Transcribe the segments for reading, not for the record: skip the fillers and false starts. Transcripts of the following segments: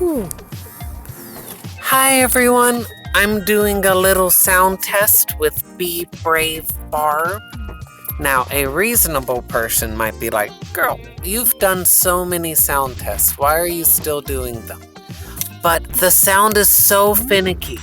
Ooh. Hi everyone, I'm doing a little sound test with Be Brave Barb. Now, a reasonable person might be like, girl, you've done so many sound tests. Why are you still doing them? But the sound is so finicky.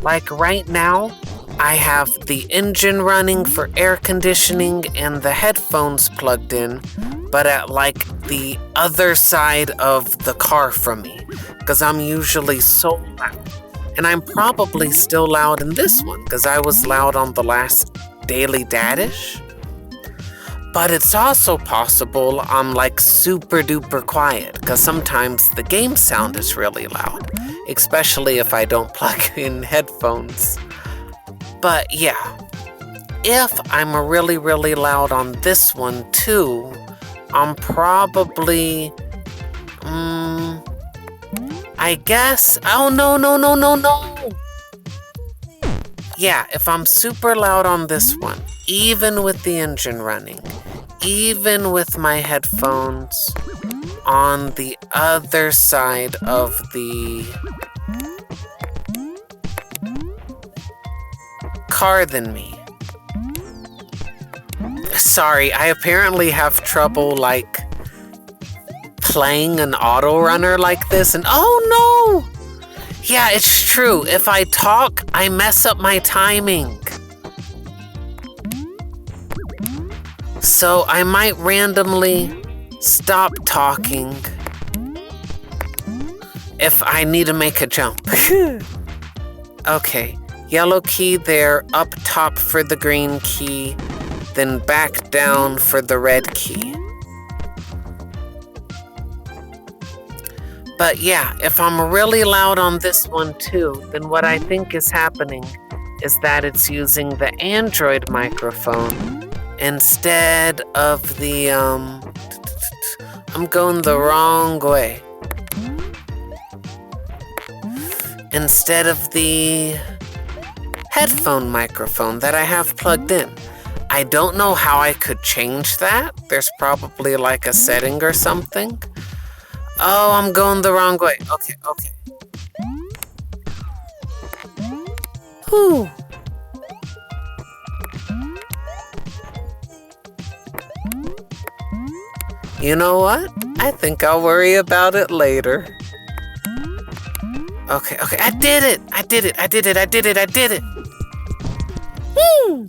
Like right now, I have the engine running for air conditioning and the headphones plugged in, but at like the other side of the car from me, because I'm usually so loud. And I'm probably still loud in this one, because I was loud on the last Daily Dadish. But it's also possible I'm like super duper quiet, because sometimes the game sound is really loud, especially if I don't plug in headphones. But yeah, if I'm really, really loud on this one too, I'm probably, I guess, oh no. Yeah, if I'm super loud on this one, even with the engine running, even with my headphones on the other side of the car than me. Sorry, I apparently have trouble like playing an auto runner like this, and oh no! Yeah, it's true. If I talk, I mess up my timing. So I might randomly stop talking if I need to make a jump. Okay, yellow key there, up top for the green key, then back down for the red key. But yeah, if I'm really loud on this one too, then what I think is happening is that it's using the Android microphone instead of the, I'm going the wrong way. Instead of the headphone microphone that I have plugged in. I don't know how I could change that. There's probably like a setting or something. Oh, I'm going the wrong way. Okay. Whew. You know what? I think I'll worry about it later. Okay. I did it. Woo!